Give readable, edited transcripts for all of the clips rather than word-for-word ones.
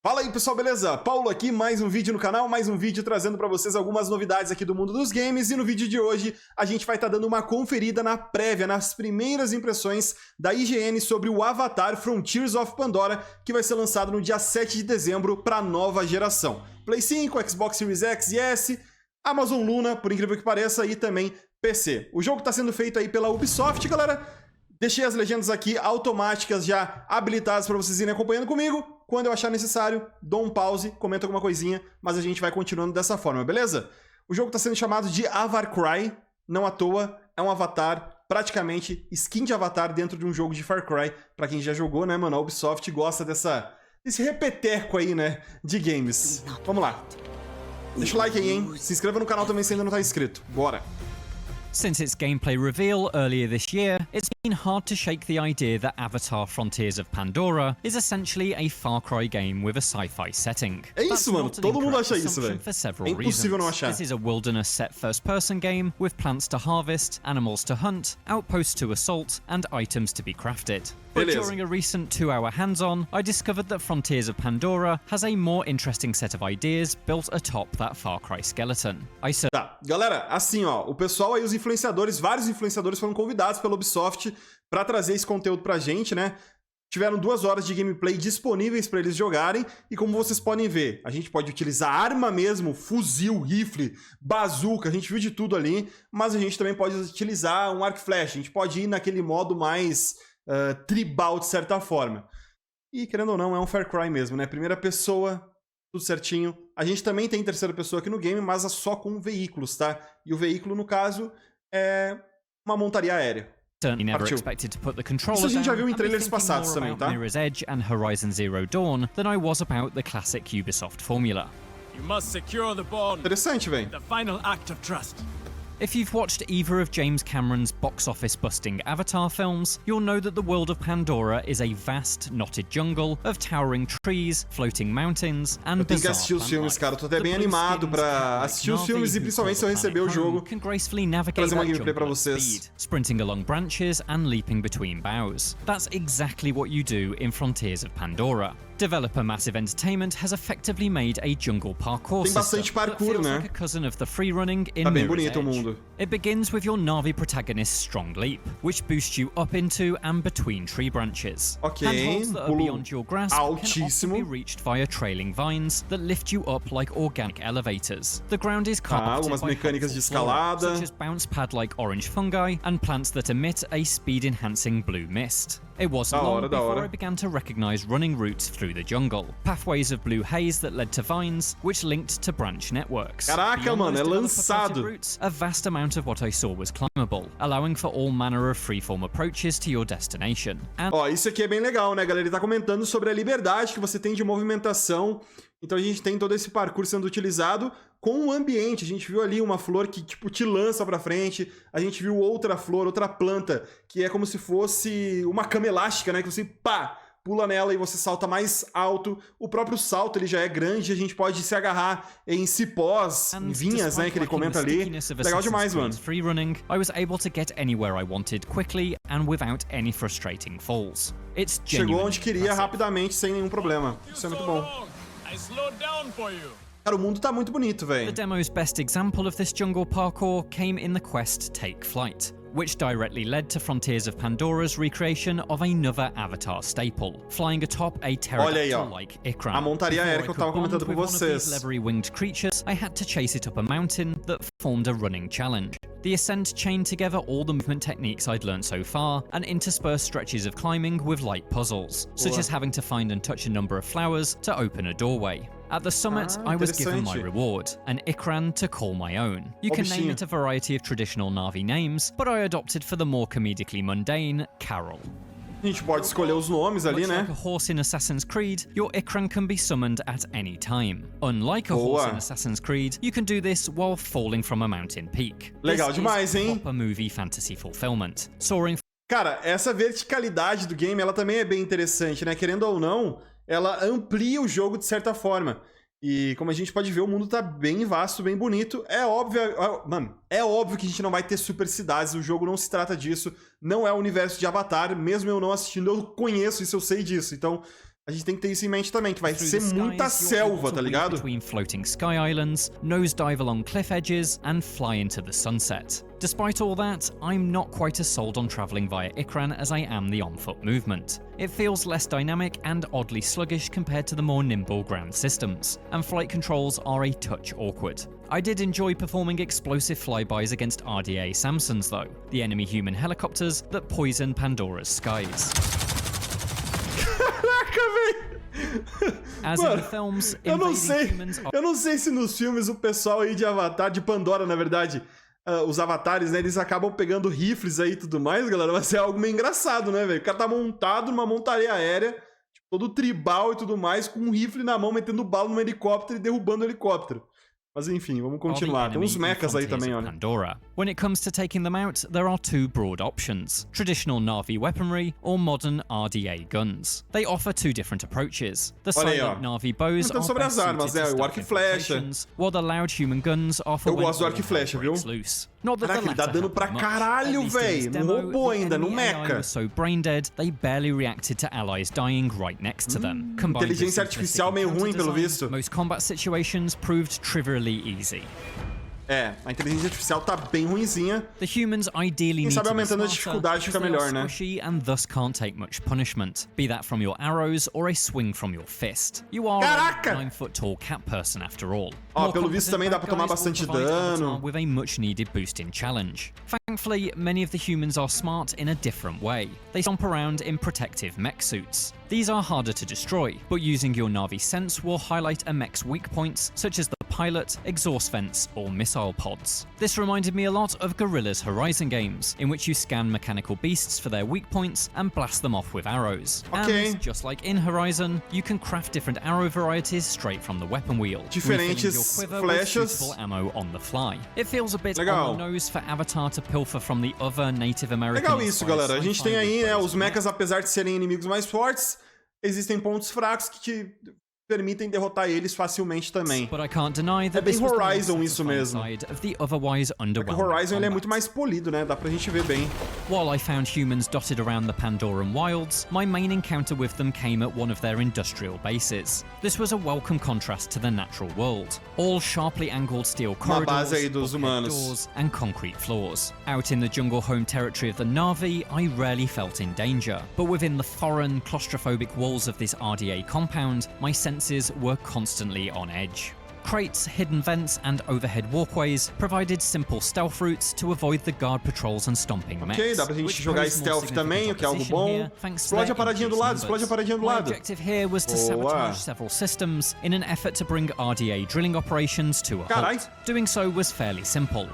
Fala aí pessoal, beleza? Paulo aqui, mais um vídeo no canal, mais um vídeo trazendo pra vocês algumas novidades aqui do mundo dos games, e no vídeo de hoje a gente vai estar dando uma conferida na prévia, nas primeiras impressões da IGN sobre o Avatar Frontiers of Pandora, que vai ser lançado no dia 7 de dezembro para nova geração. Play 5, Xbox Series X e S, Amazon Luna, por incrível que pareça, e também PC. O jogo está sendo feito aí pela Ubisoft, galera. Deixei as legendas aqui automáticas já habilitadas para vocês irem acompanhando comigo. Quando eu achar necessário, dou um pause, comento alguma coisinha, mas a gente vai continuando dessa forma, beleza? O jogo está sendo chamado de Avatar, não à toa, é um avatar, praticamente skin de avatar dentro de um jogo de Far Cry. Pra quem já jogou, né, mano, a Ubisoft gosta desse repeteco aí, né, de games. Vamos lá. Deixa o like aí, hein? Se inscreva no canal também se ainda não tá inscrito. Bora! Since its gameplay reveal earlier this year, it's been hard to shake the idea that Avatar Frontiers of Pandora is essentially a Far Cry game with a sci-fi setting. É isso, mano. Todo mundo acha isso, velho. É impossível não achar. This is a wilderness set first-person game with plants to harvest, animals to hunt, outposts to assault, and items to be crafted. But during a recent 2-hour hands-on, I discovered that Frontiers of Pandora has a more interesting set of ideas built atop that Far Cry skeleton. Tá, galera, assim ó, o pessoal aí, os influenciadores, vários influenciadores foram convidados pela Ubisoft pra trazer esse conteúdo pra gente, né? Tiveram 2 horas de gameplay disponíveis pra eles jogarem, e como vocês podem ver, a gente pode utilizar arma mesmo, fuzil, rifle, bazuca, a gente viu de tudo ali, mas a gente também pode utilizar um arco e flecha, a gente pode ir naquele modo mais tribal de certa forma. E querendo ou não, é um Far Cry mesmo, né? Primeira pessoa, tudo certinho. A gente também tem terceira pessoa aqui no game, mas é só com veículos, tá? E o veículo, no caso, é uma montaria aérea. Partiu. Isso a gente já viu em trailers passados também, tá? Mirror's Edge and Horizon Zero Dawn than I was about the classic Ubisoft formula. You must secure the bond. Interessante, velho. The final act of trust. If you've watched either of James Cameron's box office busting Avatar films, you'll know that the world of Pandora is a vast, knotted jungle of towering trees, floating mountains, and eu tenho que assistir os filmes, cara. Eu tô até bem animado pra assistir os filmes, e principalmente se eu receber o jogo, trazer uma gameplay pra vocês. Sprinting along branches and leaping between boughs. That's exactly what you do in Frontiers of Pandora. Developer Massive Entertainment has effectively made a jungle parkour Tem bastante parkour, né? like a cousin of the free-running in Tá bem Mirror's bonito o Edge. mundo. It begins with your Na'vi protagonist's strong leap, which boosts you up into and between tree branches. Ok, Handholds that are pulo beyond your grasp can often altíssimo. be reached via trailing vines that lift you up like organic elevators. The ground is carpeted algumas by mecânicas de helpful flora, escalada. such as bounce pad-like orange fungi and plants that emit a speed-enhancing blue mist. It wasn't long before I began to recognize running routes through the jungle. Pathways of blue haze that led to vines, which linked to branch networks. Caraca, mano, é lançado. Routes, a vast amount of what I saw was climbable, allowing for all manner of freeform approaches to your destination. Ó, isso aqui é bem legal, né, galera? Ele tá comentando sobre a liberdade que você tem de movimentação. Então a gente tem todo esse parkour sendo utilizado com o ambiente. A gente viu ali uma flor que, tipo, te lança pra frente. A gente viu outra flor, outra planta, que é como se fosse uma cama elástica, né? Que você, pá, pula nela e você salta mais alto. O próprio salto, ele já é grande. A gente pode se agarrar em cipós, em vinhas, né? Que ele comenta ali. Legal demais, mano. Free running, I was able to get anywhere I wanted quickly and without any frustrating falls. It's Chegou onde queria rapidamente, sem nenhum problema. Isso é muito bom. I slowed down for you. Cara, o mundo tá muito bonito, velho. The demo's best example of this jungle parkour came in the quest Take Flight, which directly led to Frontiers of Pandora's recreation of another Avatar staple, flying atop a pterodactyl-like Ikran. A montaria aérea que eu tava comentando com vocês. Leathery-winged creatures, I had to chase it up a mountain that formed a running challenge. The ascent chained together all the movement techniques I'd learned so far, and interspersed stretches of climbing with light puzzles, such as having to find and touch a number of flowers to open a doorway. At the summit, I was given my reward, an Ikran to call my own. You can name it a variety of traditional Na'vi names, but I adopted for the more comedically mundane, Carol. A gente pode escolher os nomes ali, né? Like a horse in Assassin's Creed, your Ikran can be summoned at any time. Unlike a horse in Assassin's Creed, you can do this while falling from a mountain peak. Legal demais, hein? Proper movie fantasy fulfillment. Soaring. Cara, essa verticalidade do game, ela também é bem interessante, né? Querendo ou não, ela amplia o jogo de certa forma. E como a gente pode ver, o mundo tá bem vasto, bem bonito. É óbvio, mano, é óbvio que a gente não vai ter super cidades, o jogo não se trata disso, não é o universo de Avatar, mesmo eu não assistindo, eu conheço isso, eu sei disso. Então, a gente tem que ter isso em mente também, que vai Through ser the muita skies, you're able selva, to tá weave ligado? between floating sky islands, nosedive along cliff edges, and fly into the sunset. Despite all that, I'm not quite as sold on travelling via Ikran as I am the on-foot movement. It feels less dynamic and oddly sluggish compared to the more nimble ground systems, and flight controls are a touch awkward. I did enjoy performing explosive flybys against RDA Samsons though, the enemy human helicopters that poison Pandora's skies. Caraca, velho! As in the films, eu não invading humans are eu não sei se nos filmes o pessoal aí de Avatar, de Pandora, na verdade, os avatares, né, eles acabam pegando rifles aí e tudo mais, galera, vai ser algo meio engraçado, né, velho? O cara tá montado numa montaria aérea, tipo, todo tribal e tudo mais, com um rifle na mão, metendo bala num helicóptero e derrubando o helicóptero. Mas enfim, vamos continuar. Tem uns mechas aí também, olha. Pandora. When it comes to taking them out, there are two broad options: traditional Na'vi weaponry or modern RDA guns. They offer two different approaches. The silent Na'vi bows are sobre as armas, né? O arco e flecha. While the loud human guns are for Eu gosto do arco e flecha, viu? Caraca, ele tá dando pra caralho, velho. No robô ainda, no mecha. Was so brain dead, they barely reacted to allies dying right next to them. Inteligência artificial meio ruim, pelo visto. Most combat situations proved trivially easy. É, a inteligência artificial tá bem ruinzinha. The humans ideally need sabe to be aumentando a smarter dificuldade fica because they are melhor, né? squishy and thus can't take much punishment, be that from your arrows or a swing from your fist. You are Caraca! a 9-foot-tall cat person after all. Ó, pelo visto também dá pra tomar bastante dano. With a much-needed boost in challenge. Thankfully, many of the humans are smart in a different way. They stomp around in protective mech suits. These are harder to destroy, but using your Na'vi sense will highlight a mech's weak points, such as the pilot, exhaust vents, or missile pods. This reminded me a lot of Guerrilla's Horizon games, in which you scan mechanical beasts for their weak points and blast them off with arrows. Okay. And, just like in Horizon, you can craft different arrow varieties straight from the weapon wheel, Diferentes refilling your quiver flechas. with suitable ammo on the fly. It feels a bit Legal. on the nose for Avatar to pilfer from the other Native American. Legal isso, galera. A gente tem aí, né, os mechas, apesar de serem inimigos mais fortes, existem pontos fracos que te permitem derrotar eles facilmente também. But I can't deny that É bem this was the Horizon more isso mesmo. satisfying side of the otherwise O underwhelming Horizon ele é combat. muito mais polido, né? Dá pra gente ver bem. While I found humans dotted around the Pandoran wilds, my main encounter with them came at one of their industrial bases. This was a welcome contrast to the natural world. All sharply angled steel Uma corridors, base aí dos bulkhead humanos. doors, and concrete floors. Out in the jungle home territory of the Na'vi, I rarely felt in danger, but within the foreign, claustrophobic walls of this RDA compound, my senses were constantly on edge. Crates, hidden vents, and overhead walkways provided simple stealth routes to avoid the guard patrols and stomping mechs. Ok, dá pra gente which jogar posed more stealth também, o que é algo significant bom. here, thanks to Explode their a paradinha do lado, increased explode a paradinha do numbers. My lado. objective here was to Boa. sabotage several systems in an effort to bring RDA drilling operations to a Carai. halt. Doing so was fairly simple.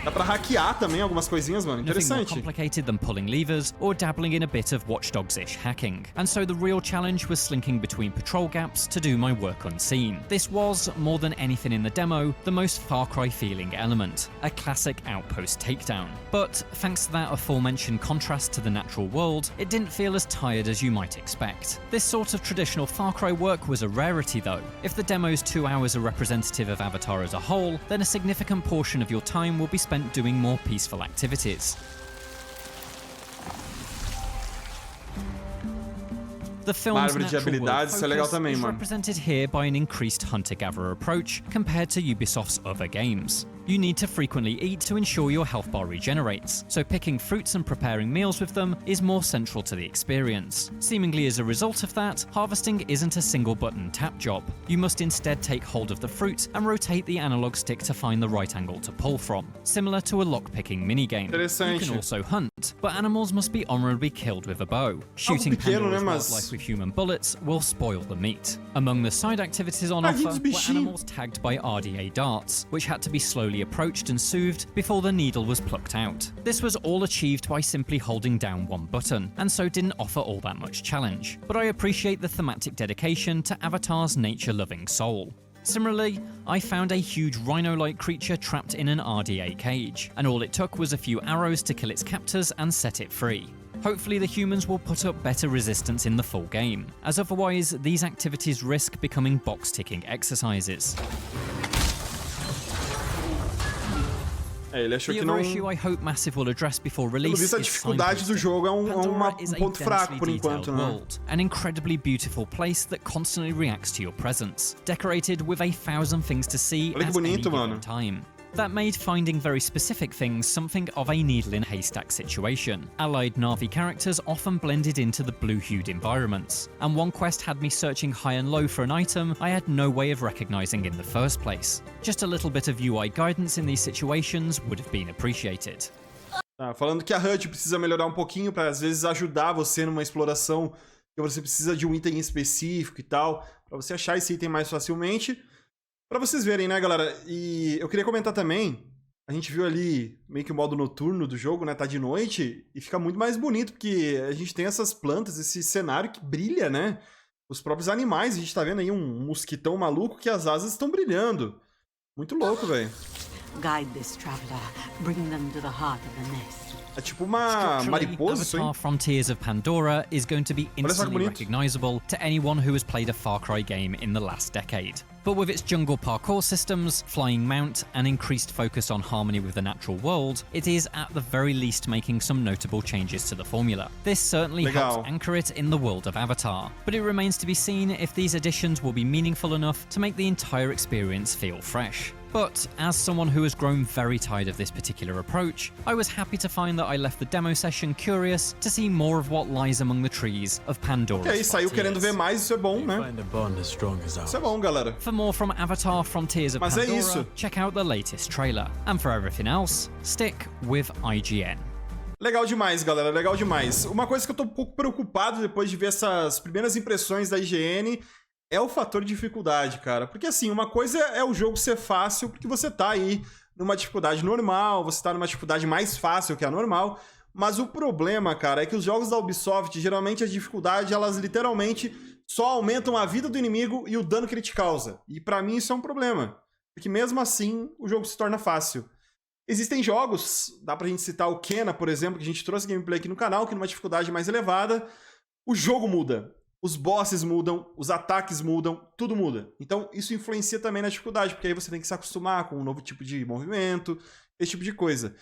Dá pra hackear também algumas coisinhas, mano. Nothing more Interessante. complicated than pulling levers or dabbling in a bit of Watch Dogs-ish hacking. And so the real challenge was slinking between patrol gaps to do my work unseen. This was, more than anything in the demo, the most Far Cry feeling element, a classic outpost takedown. But thanks to that aforementioned contrast to the natural world, it didn't feel as tired as you might expect. This sort of traditional Far Cry work was a rarity though. If the demo's 2 hours are representative of Avatar as a whole, then a significant portion of your time will be spent doing more peaceful activities. The film's Árvore de natural world habilidades, isso é legal focus também, is mano. represented here by an increased hunter-gatherer approach compared to Ubisoft's other games. You need to frequently eat to ensure your health bar regenerates, so picking fruits and preparing meals with them is more central to the experience. Seemingly as a result of that, harvesting isn't a single-button tap job. You must instead take hold of the fruit and rotate the analog stick to find the right angle to pull from, similar to a lock-picking minigame. You Interessante. can also hunt, but animals must be honorably killed with a bow. Shooting pequeno, né, Pandora's mas- wildlife with human bullets will spoil the meat. Among the side activities on offer were bichinhos. animals tagged by RDA darts, which had to be slowly approached and soothed before the needle was plucked out. This was all achieved by simply holding down one button, and so didn't offer all that much challenge. But I appreciate the thematic dedication to Avatar's nature-loving soul. Similarly, I found a huge rhino-like creature trapped in an RDA cage, and all it took was a few arrows to kill its captors and set it free. Hopefully the humans will put up better resistance in the full game, as otherwise these activities risk becoming box-ticking exercises. É, ele achou The que não... other issue I hope Massive will address before Pelo release visto, a is dificuldade do signposting. jogo é um Pandora is a ponto fraco por densely enquanto, detailed né? world, an incredibly beautiful place that constantly reacts to your presence, decorated with 1,000 things to see Olha que at any bonito, given mano. time. That made finding very specific things something of a needle in a haystack situation. Allied Na'vi characters often blended into the blue-hued environments, and one quest had me searching high and low for an item I had no way of recognizing in the first place. Just a little bit of UI guidance in these situations would have been appreciated. Tá, falando que a HUD precisa melhorar um pouquinho para às vezes ajudar você numa exploração que você precisa de um item específico e tal, para você achar esse item mais facilmente. Pra vocês verem, né, galera? E eu queria comentar também, a gente viu ali meio que o modo noturno do jogo, né? Tá de noite e fica muito mais bonito, porque a gente tem essas plantas, esse cenário que brilha, né? Os próprios animais, a gente tá vendo aí um mosquitão maluco que as asas estão brilhando. Muito louco, velho. Guide this traveler, bring them to the heart of the nest. É tipo uma mariposa, isso aí. Avatar Frontiers of Pandora is going to be instantly recognizable to anyone who has played a Far Cry game in the last decade. But with its jungle parkour systems, flying mount, and increased focus on harmony with the natural world, it is at the very least making some notable changes to the formula. This certainly helps anchor it in the world of Avatar, but it remains to be seen if these additions will be meaningful enough to make the entire experience feel fresh. But as someone who has grown very tired of this particular approach, I was happy to find that I left the demo session curious to see more of what lies among the trees of Pandora's E aí, saiu querendo ver mais, isso é bom, né? Find a bond as strong as ours. Isso é bom, galera. For more from Avatar Frontiers of Mas é Pandora, isso. check out the latest trailer. And for everything else, stick with IGN. Legal demais, galera, legal demais. Uma coisa que eu tô um pouco preocupado depois de ver essas primeiras impressões da IGN é o fator dificuldade, cara. Porque assim, uma coisa é o jogo ser fácil, porque você tá aí numa dificuldade normal, você tá numa dificuldade mais fácil que a normal, mas o problema, cara, é que os jogos da Ubisoft, geralmente a dificuldade, elas literalmente só aumentam a vida do inimigo e o dano que ele te causa. E pra mim isso é um problema, porque mesmo assim o jogo se torna fácil. Existem jogos, dá pra gente citar o Kena, por exemplo, que a gente trouxe gameplay aqui no canal, que numa dificuldade mais elevada, o jogo muda. Os bosses mudam, os ataques mudam, tudo muda. Então isso influencia também na dificuldade, porque aí você tem que se acostumar com um novo tipo de movimento, esse tipo de coisa.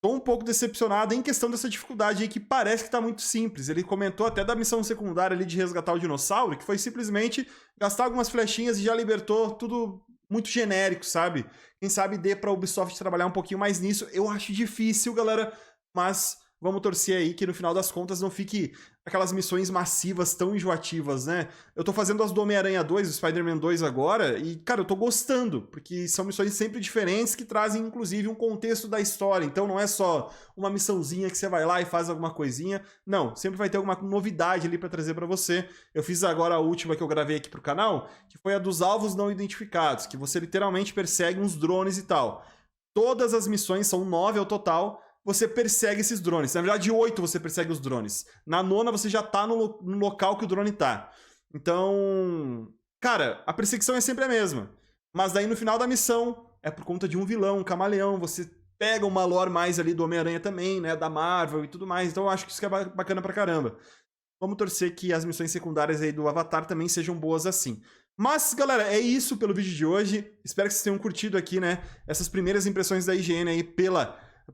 Tô um pouco decepcionado em questão dessa dificuldade aí, que parece que tá muito simples. Ele comentou até da missão secundária ali de resgatar o dinossauro, que foi simplesmente gastar algumas flechinhas e já libertou tudo muito genérico, sabe? Quem sabe dê pra Ubisoft trabalhar um pouquinho mais nisso. Eu acho difícil, galera, mas vamos torcer aí que no final das contas não fique aquelas missões massivas tão enjoativas, né? Eu tô fazendo as do Homem-Aranha 2, o Spider-Man 2 agora, e, cara, eu tô gostando, porque são missões sempre diferentes que trazem, inclusive, um contexto da história. Então não é só uma missãozinha que você vai lá e faz alguma coisinha. Não, sempre vai ter alguma novidade ali pra trazer pra você. Eu fiz agora a última que eu gravei aqui pro canal, que foi a dos alvos não identificados, que você literalmente persegue uns drones e tal. Todas as missões, são 9 ao total, você persegue esses drones. Na verdade, 8 você persegue os drones. Na 9ª você já tá no local que o drone tá. Então, cara, a perseguição é sempre a mesma. Mas daí no final da missão, é por conta de um vilão, um camaleão, você pega uma lore mais ali do Homem-Aranha também, né, da Marvel e tudo mais. Então eu acho que isso que é bacana pra caramba. Vamos torcer que as missões secundárias aí do Avatar também sejam boas assim. Mas, galera, é isso pelo vídeo de hoje. Espero que vocês tenham curtido aqui, né, essas primeiras impressões da IGN aí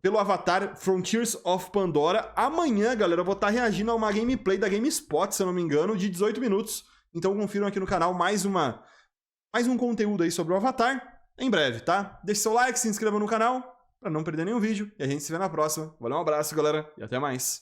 pelo Avatar Frontiers of Pandora. Amanhã, galera, eu vou estar reagindo a uma gameplay da GameSpot, se eu não me engano, de 18 minutos. Então confiram aqui no canal mais um conteúdo aí sobre o Avatar em breve, tá? Deixe seu like, se inscreva no canal para não perder nenhum vídeo e a gente se vê na próxima. Valeu, um abraço, galera, e até mais.